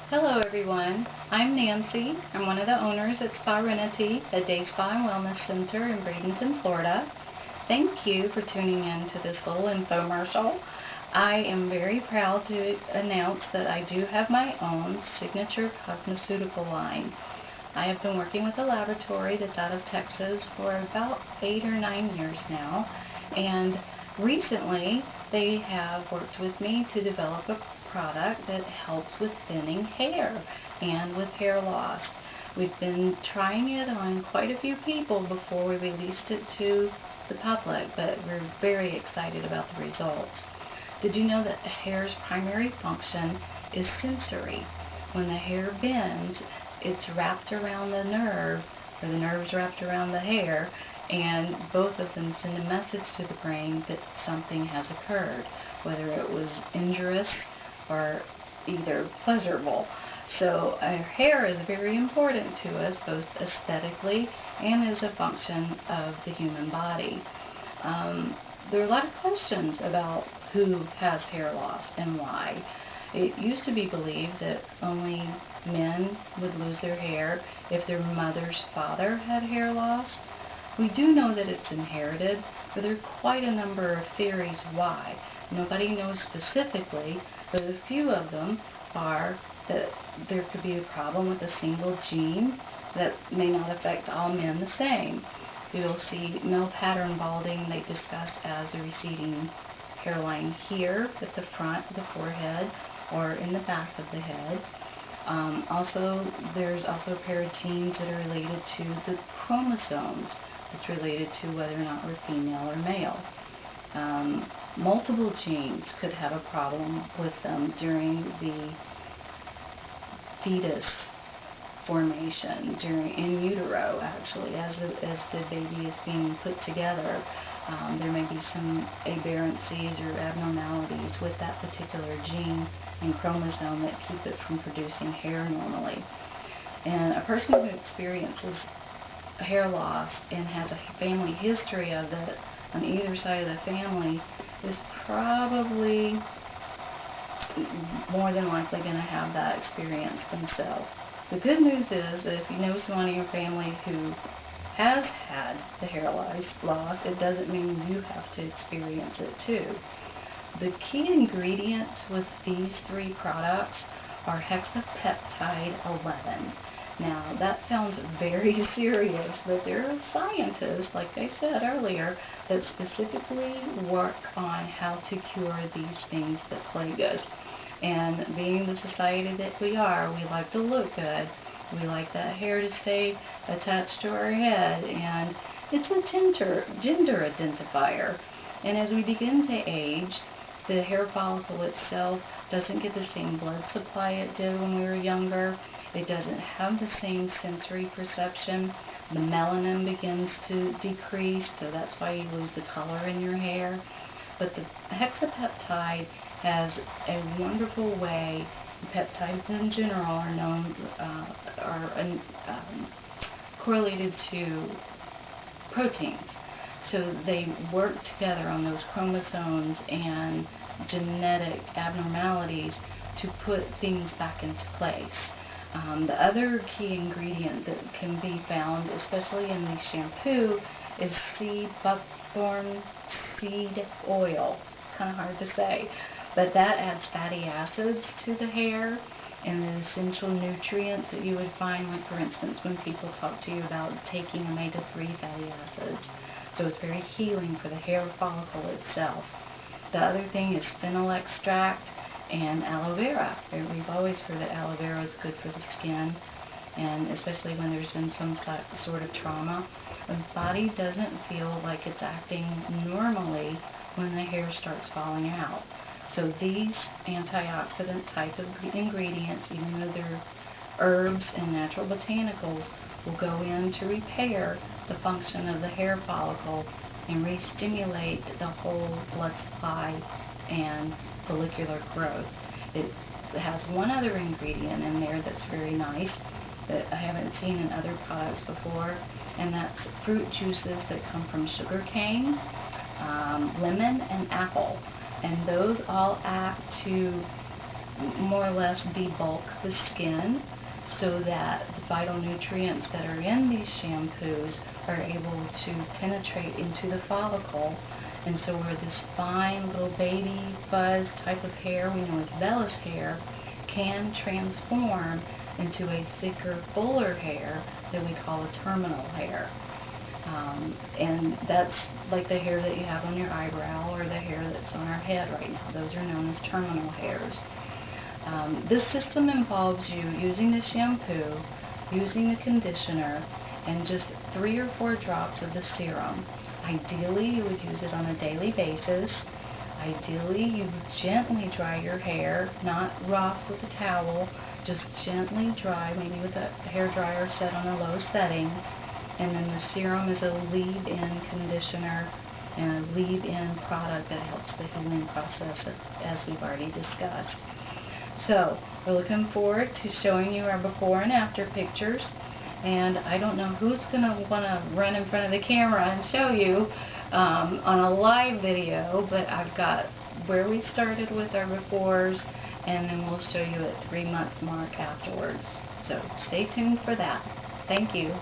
Hello everyone, I'm Nancy. I'm one of the owners at SpaRenity, a day spa and wellness center in Bradenton, Florida. Thank you for tuning in to this little infomercial. I am very proud to announce that I do have my own signature cosmeceutical line. I have been working with a laboratory that's out of Texas for about 8 or 9 years now, and recently they have worked with me to develop a product that helps with thinning hair and with hair loss. We've been trying it on quite a few people before we released it to the public, but we're very excited about the results. Did you know that hair's primary function is sensory? When the hair bends, it's wrapped around the nerve, or the nerve's wrapped around the hair, and both of them send a message to the brain that something has occurred, whether it was injurious or either pleasurable. So our hair is very important to us, both aesthetically and as a function of the human body. There are a lot of questions about who has hair loss and why. It used to be believed that only men would lose their hair if their mother's father had hair loss. We do know that it's inherited, but there are quite a number of theories why. Nobody knows specifically, but a few of them are that there could be a problem with a single gene that may not affect all men the same. So you'll see male pattern balding they discuss as a receding hairline here at the front of the forehead or in the back of the head. There's also a pair of genes that are related to the chromosomes. It's related to whether or not we're female or male. Multiple genes could have a problem with them during the fetus formation, in utero actually, as the baby is being put together. There may be some aberrancies or abnormalities with that particular gene and chromosome that keep it from producing hair normally. And a person who experiences hair loss and has a family history of it on either side of the family is probably more than likely going to have that experience themselves. The good news is that if you know someone in your family who has had the hair loss, it doesn't mean you have to experience it too. The key ingredients with these three products are hexapeptide 11. Now, that sounds very serious, but there are scientists, like I said earlier, that specifically work on how to cure these things that plague us. And being the society that we are, we like to look good. We like that hair to stay attached to our head, and it's a gender identifier. And as we begin to age, the hair follicle itself doesn't get the same blood supply it did when we were younger. It doesn't have the same sensory perception. The melanin begins to decrease, so that's why you lose the color in your hair. But the hexapeptide has a wonderful way. Peptides in general are correlated to proteins. So they work together on those chromosomes and genetic abnormalities to put things back into place. The other key ingredient that can be found, especially in the shampoo, is sea buckthorn seed oil. Kind of hard to say, but that adds fatty acids to the hair and the essential nutrients that you would find, like for instance when people talk to you about taking omega-3 fatty acids. So it's very healing for the hair follicle itself. The other thing is fennel extract and aloe vera. We've always heard that aloe vera is good for the skin, and especially when there's been some sort of trauma. The body doesn't feel like it's acting normally when the hair starts falling out. So these antioxidant type of ingredients, even though they're herbs and natural botanicals, will go in to repair the function of the hair follicle and re-stimulate the whole blood supply and follicular growth. It has one other ingredient in there that's very nice that I haven't seen in other products before, and that's fruit juices that come from sugar cane, lemon, and apple. And those all act to more or less debulk the skin so that the phytonutrients that are in these shampoos are able to penetrate into the follicle. And so where this fine little baby fuzz type of hair we know as vellus hair can transform into a thicker, fuller hair that we call a terminal hair. And that's like the hair that you have on your eyebrow or the hair that's on our head right now. Those are known as terminal hairs. This system involves you using the shampoo, using the conditioner, and just 3 or 4 drops of the serum. Ideally, you would use it on a daily basis. Ideally, you would gently dry your hair, not rough with a towel, just gently dry, maybe with a hair dryer set on a low setting. And then the serum is a leave-in conditioner and a leave-in product that helps the healing process, as we've already discussed. So we're looking forward to showing you our before and after pictures. And I don't know who's going to want to run in front of the camera and show you on a live video, but I've got where we started with our befores, and then we'll show you at 3-month mark afterwards. So stay tuned for that. Thank you.